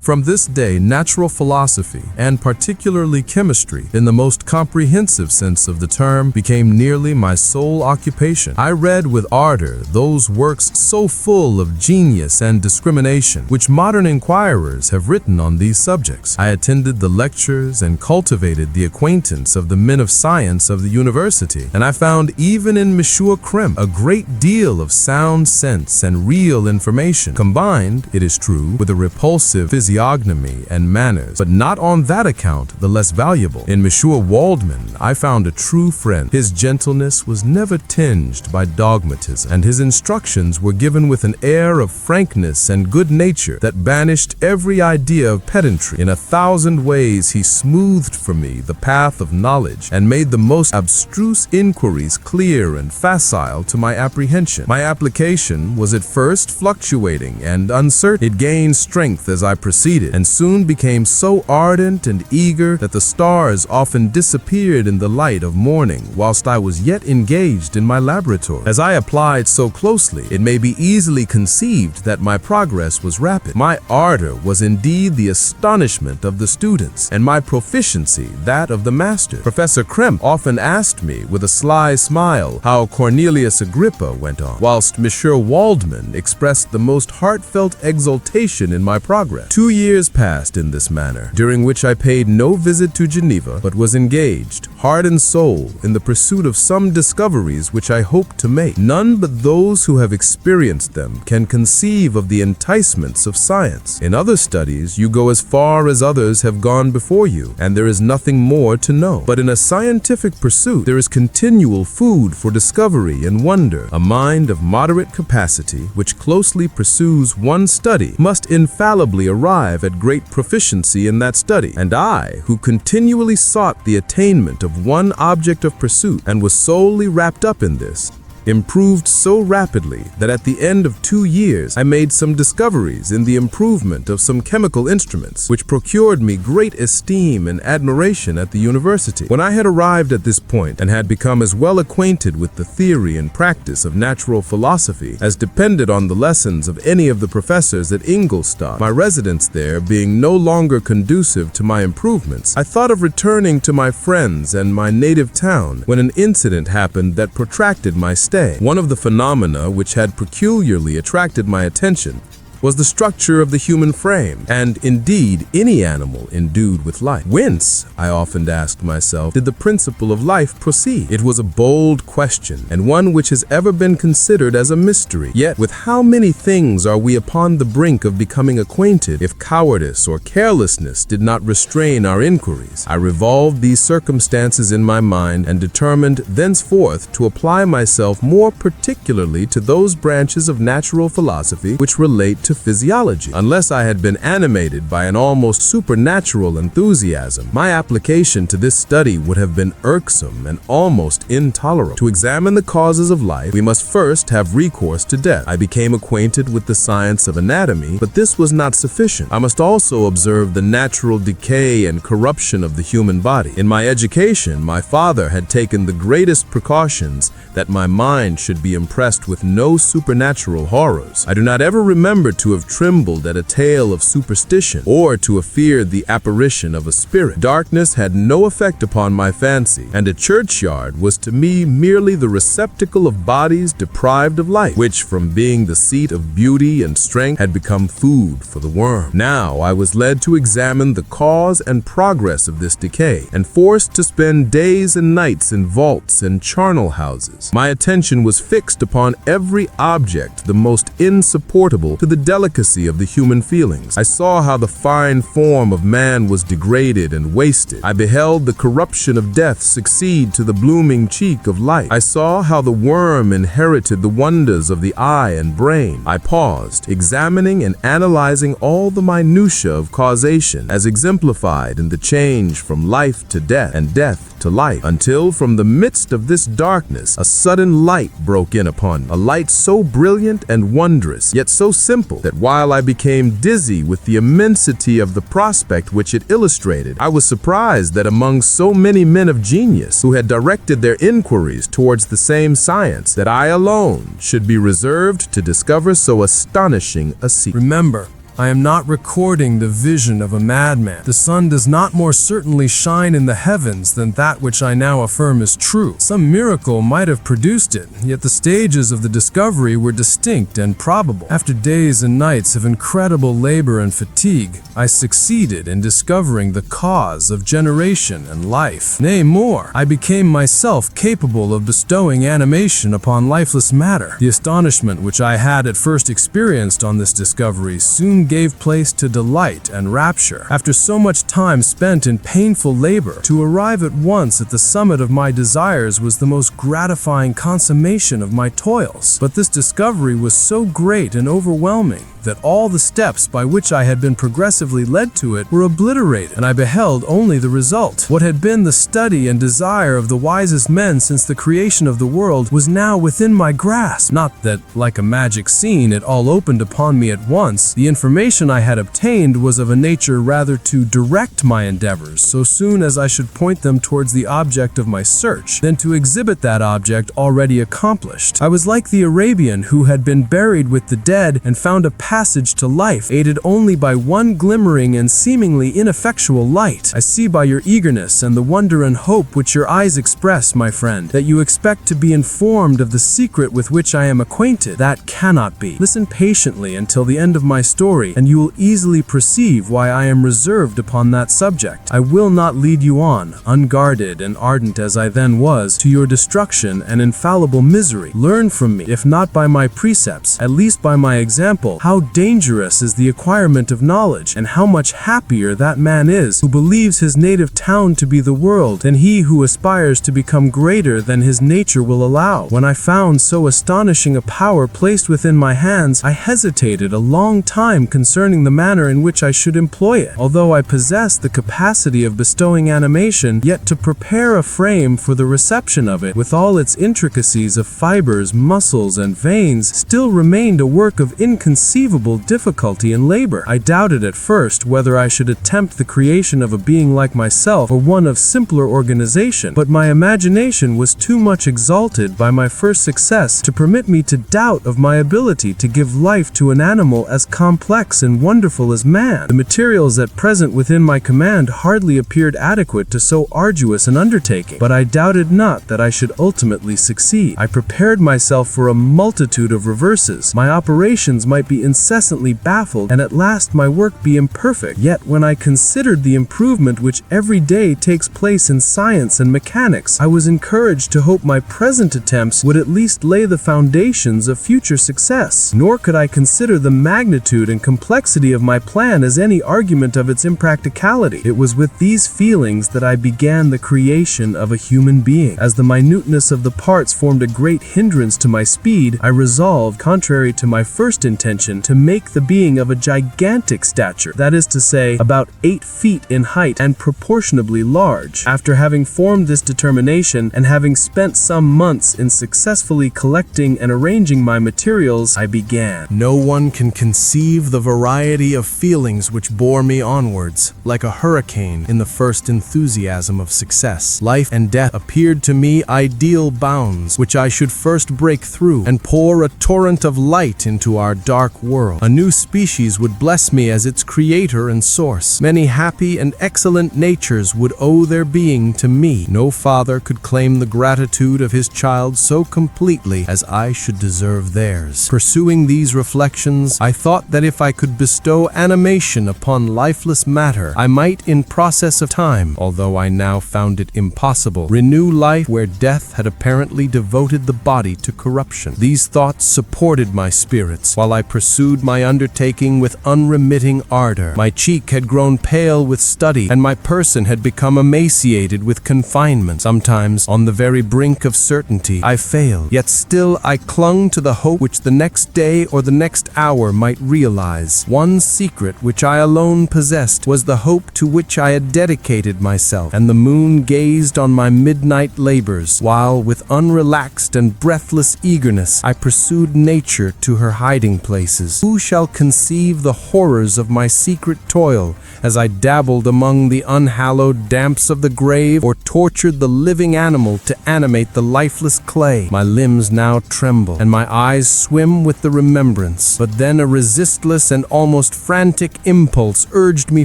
From this day, natural philosophy, and particularly chemistry, in the most comprehensive sense of the term, became nearly my sole occupation. I read with ardor those works so full of genius and discrimination, which modern inquirers have written on these subjects. I attended the lectures and cultivated the acquaintance of the men of science of the university, and I found even in Monsieur Krempe a great deal of sound sense and real information, combined, it is true, with a repulsive physiognomy and manners, but not on that account the less valuable. In Monsieur Waldman, I found a true friend. His gentleness was never tinged by dogmatism, and his instructions were given with an air of frankness and good nature that banished every idea of pedantry. In 1,000 ways he smoothed for me the path of knowledge and made the most abstruse inquiries clear and facile to my apprehension. My application was at first fluctuating and uncertain. It gained strength as I proceeded, and soon became so ardent and eager that the stars often disappeared in the light of morning whilst I was yet engaged in my laboratory. As I applied so closely, it may be easily conceived that my progress was rapid. My ardor was indeed the astonishment of the students, and my proficiency that of the master. Professor Krempe often asked me with a sly smile how Cornelius Agrippa went on, whilst Monsieur Waldman expressed the most heartfelt exultation in my progress. 2 years passed in this manner, during which I paid no visit to Geneva, but was engaged, heart and soul, in the pursuit of some discoveries which I hoped to make. None but those who have experienced them can conceive of the enticements of science. In other studies, you go as far as others have gone before you, and there is nothing more to know. But in a scientific pursuit, there is continual food for discovery and wonder. A mind of moderate capacity, which closely pursues one study, must infallibly arrive at great proficiency in that study, and I, who continually sought the attainment of one object of pursuit and was solely wrapped up in this, improved so rapidly that at the end of 2 years I made some discoveries in the improvement of some chemical instruments, which procured me great esteem and admiration at the university. When I had arrived at this point and had become as well acquainted with the theory and practice of natural philosophy as depended on the lessons of any of the professors at Ingolstadt, my residence there being no longer conducive to my improvements, I thought of returning to my friends and my native town, when an incident happened that protracted my stay. One of the phenomena which had peculiarly attracted my attention was the structure of the human frame, and indeed any animal endued with life. Whence, I often asked myself, did the principle of life proceed? It was a bold question, and one which has ever been considered as a mystery. Yet with how many things are we upon the brink of becoming acquainted if cowardice or carelessness did not restrain our inquiries? I revolved these circumstances in my mind and determined thenceforth to apply myself more particularly to those branches of natural philosophy which relate to physiology. Unless I had been animated by an almost supernatural enthusiasm, my application to this study would have been irksome and almost intolerable. To examine the causes of life, we must first have recourse to death. I became acquainted with the science of anatomy, but this was not sufficient. I must also observe the natural decay and corruption of the human body. In my education, my father had taken the greatest precautions that my mind should be impressed with no supernatural horrors. I do not ever remember to have trembled at a tale of superstition or to have feared the apparition of a spirit. Darkness had no effect upon my fancy, and a churchyard was to me merely the receptacle of bodies deprived of light, which from being the seat of beauty and strength had become food for the worm. Now I was led to examine the cause and progress of this decay, and forced to spend days and nights in vaults and charnel houses. My attention was fixed upon every object the most insupportable to the delicacy of the human feelings. I saw how the fine form of man was degraded and wasted. I beheld the corruption of death succeed to the blooming cheek of life. I saw how the worm inherited the wonders of the eye and brain. I paused, examining and analyzing all the minutiae of causation as exemplified in the change from life to death and death to life, until from the midst of this darkness a sudden light broke in upon me, a light so brilliant and wondrous, yet so simple, that while I became dizzy with the immensity of the prospect which it illustrated, I was surprised that among so many men of genius who had directed their inquiries towards the same science, that I alone should be reserved to discover so astonishing a secret. Remember, I am not recording the vision of a madman. The sun does not more certainly shine in the heavens than that which I now affirm is true. Some miracle might have produced it, yet the stages of the discovery were distinct and probable. After days and nights of incredible labor and fatigue, I succeeded in discovering the cause of generation and life. Nay, more, I became myself capable of bestowing animation upon lifeless matter. The astonishment which I had at first experienced on this discovery soon gave place to delight and rapture. After so much time spent in painful labor, to arrive at once at the summit of my desires was the most gratifying consummation of my toils. But this discovery was so great and overwhelming that all the steps by which I had been progressively led to it were obliterated, and I beheld only the result. What had been the study and desire of the wisest men since the creation of the world was now within my grasp. Not that, like a magic scene, it all opened upon me at once. The information I had obtained was of a nature rather to direct my endeavors so soon as I should point them towards the object of my search, than to exhibit that object already accomplished. I was like the Arabian who had been buried with the dead and found a passage to life, aided only by one glimmering and seemingly ineffectual light. I see by your eagerness and the wonder and hope which your eyes express, my friend, that you expect to be informed of the secret with which I am acquainted. That cannot be. Listen patiently until the end of my story, and you will easily perceive why I am reserved upon that subject. I will not lead you on, unguarded and ardent as I then was, to your destruction and infallible misery. Learn from me, if not by my precepts, at least by my example, how dangerous is the acquirement of knowledge, and how much happier that man is who believes his native town to be the world than he who aspires to become greater than his nature will allow. When I found so astonishing a power placed within my hands, I hesitated a long time concerning the manner in which I should employ it. Although I possessed the capacity of bestowing animation, yet to prepare a frame for the reception of it, with all its intricacies of fibers, muscles, and veins, still remained a work of inconceivable difficulty and labor. I doubted at first whether I should attempt the creation of a being like myself or one of simpler organization, but my imagination was too much exalted by my first success to permit me to doubt of my ability to give life to an animal as complex and wonderful as man. The materials at present within my command hardly appeared adequate to so arduous an undertaking, but I doubted not that I should ultimately succeed. I prepared myself for a multitude of reverses. My operations might be incessantly baffled, and at last my work be imperfect. Yet when I considered the improvement which every day takes place in science and mechanics, I was encouraged to hope my present attempts would at least lay the foundations of future success. Nor could I consider the magnitude and complexity of my plan as any argument of its impracticality. It was with these feelings that I began the creation of a human being. As the minuteness of the parts formed a great hindrance to my speed, I resolved, contrary to my first intention, to make the being of a gigantic stature, that is to say, about 8 feet in height and proportionably large. After having formed this determination, and having spent some months in successfully collecting and arranging my materials, I began. No one can conceive the variety of feelings which bore me onwards, like a hurricane in the first enthusiasm of success. Life and death appeared to me ideal bounds, which I should first break through, and pour a torrent of light into our dark world. A new species would bless me as its creator and source. Many happy and excellent natures would owe their being to me. No father could claim the gratitude of his child so completely as I should deserve theirs. Pursuing these reflections, I thought that if I could bestow animation upon lifeless matter, I might in process of time, although I now found it impossible, renew life where death had apparently devoted the body to corruption. These thoughts supported my spirits, while I pursued my undertaking with unremitting ardor. My cheek had grown pale with study, and my person had become emaciated with confinement. Sometimes, on the very brink of certainty, I failed, yet still I clung to the hope which the next day or the next hour might realize. One secret which I alone possessed was the hope to which I had dedicated myself, and the moon gazed on my midnight labors, while with unrelaxed and breathless eagerness I pursued nature to her hiding places. Who shall conceive the horrors of my secret toil as I dabbled among the unhallowed damps of the grave, or tortured the living animal to animate the lifeless clay? My limbs now tremble, and my eyes swim with the remembrance. But then a resistless intense and almost frantic impulse urged me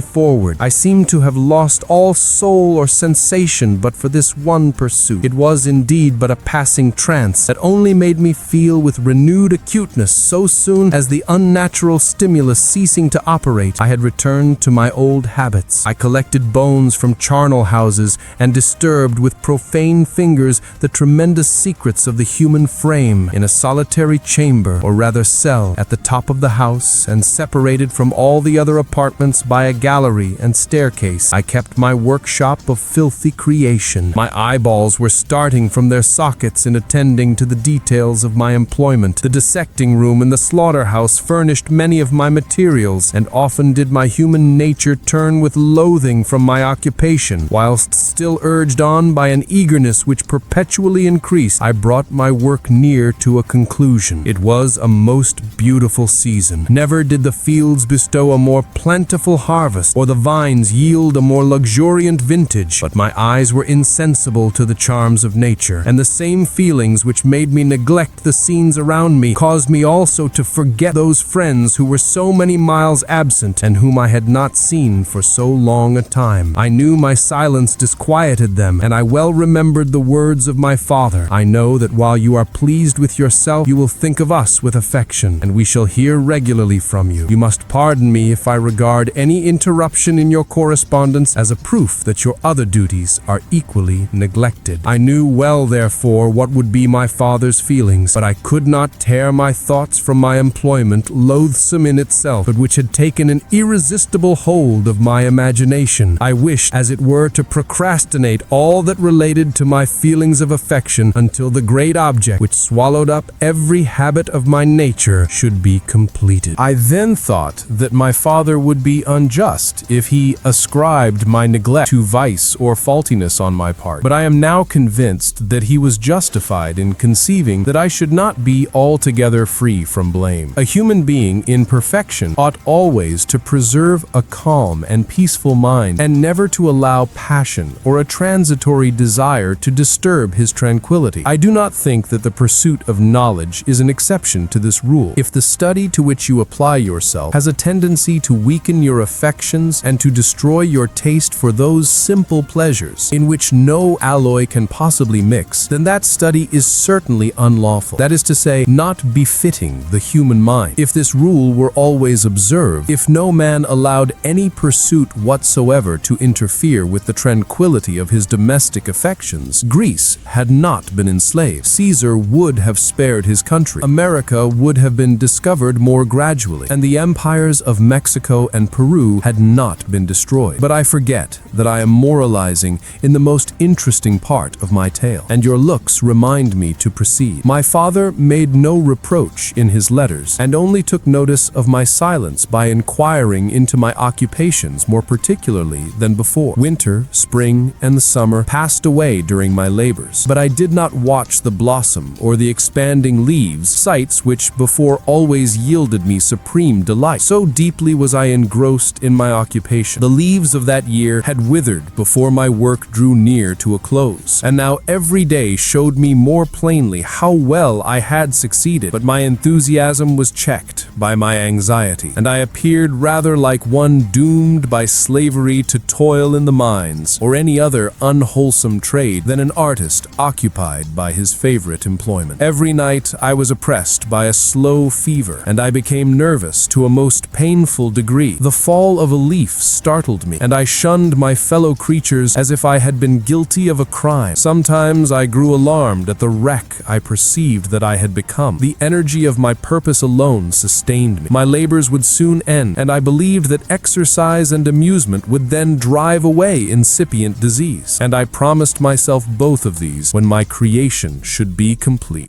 forward. I seemed to have lost all soul or sensation but for this one pursuit. It was indeed but a passing trance that only made me feel with renewed acuteness so soon as the unnatural stimulus ceasing to operate, I had returned to my old habits. I collected bones from charnel houses and disturbed with profane fingers the tremendous secrets of the human frame in a solitary chamber, or rather cell, at the top of the house and separated from all the other apartments by a gallery and staircase. I kept my workshop of filthy creation. My eyeballs were starting from their sockets in attending to the details of my employment. The dissecting room in the slaughterhouse furnished many of my materials, and often did my human nature turn with loathing from my occupation, whilst still urged on by an eagerness which perpetually increased. I brought my work near to a conclusion. It was a most beautiful season. Never did the fields bestow a more plentiful harvest, or the vines yield a more luxuriant vintage, but my eyes were insensible to the charms of nature, and the same feelings which made me neglect the scenes around me caused me also to forget those friends who were so many miles absent and whom I had not seen for so long a time. I knew my silence disquieted them, and I well remembered the words of my father. I know that while you are pleased with yourself, you will think of us with affection, and we shall hear regularly from you. You must pardon me if I regard any interruption in your correspondence as a proof that your other duties are equally neglected. I knew well, therefore, what would be my father's feelings, but I could not tear my thoughts from my employment, loathsome in itself, but which had taken an irresistible hold of my imagination. I wished, as it were, to procrastinate all that related to my feelings of affection until the great object, which swallowed up every habit of my nature, should be completed. I then thought that my father would be unjust if he ascribed my neglect to vice or faultiness on my part, but I am now convinced that he was justified in conceiving that I should not be altogether free from blame. A human being in perfection ought always to preserve a calm and peaceful mind, and never to allow passion or a transitory desire to disturb his tranquility. I do not think that the pursuit of knowledge is an exception to this rule. If the study to which you apply yourself has a tendency to weaken your affections and to destroy your taste for those simple pleasures in which no alloy can possibly mix, then that study is certainly unlawful. That is to say, not befitting the human mind. If this rule were always observed, if no man allowed any pursuit whatsoever to interfere with the tranquility of his domestic affections, Greece had not been enslaved. Caesar would have spared his country. America would have been discovered more gradually, and the empires of Mexico and Peru had not been destroyed. But I forget that I am moralizing in the most interesting part of my tale, and your looks remind me to proceed. My father made no reproach in his letters, and only took notice of my silence by inquiring into my occupations more particularly than before. Winter, spring, and the summer passed away during my labors, but I did not watch the blossom or the expanding leaves, sights which before always yielded me supreme delight. So deeply was I engrossed in my occupation. The leaves of that year had withered before my work drew near to a close, and now every day showed me more plainly how well I had succeeded, but my enthusiasm was checked by my anxiety, and I appeared rather like one doomed by slavery to toil in the mines or any other unwholesome trade than an artist occupied by his favorite employment. Every night I was oppressed by a slow fever, and I became nervous to a most painful degree. The fall of a leaf startled me, and I shunned my fellow creatures as if I had been guilty of a crime. Sometimes I grew alarmed at the wreck I perceived that I had become. The energy of my purpose alone sustained me. My labors would soon end, and I believed that exercise and amusement would then drive away incipient disease, and I promised myself both of these when my creation should be complete.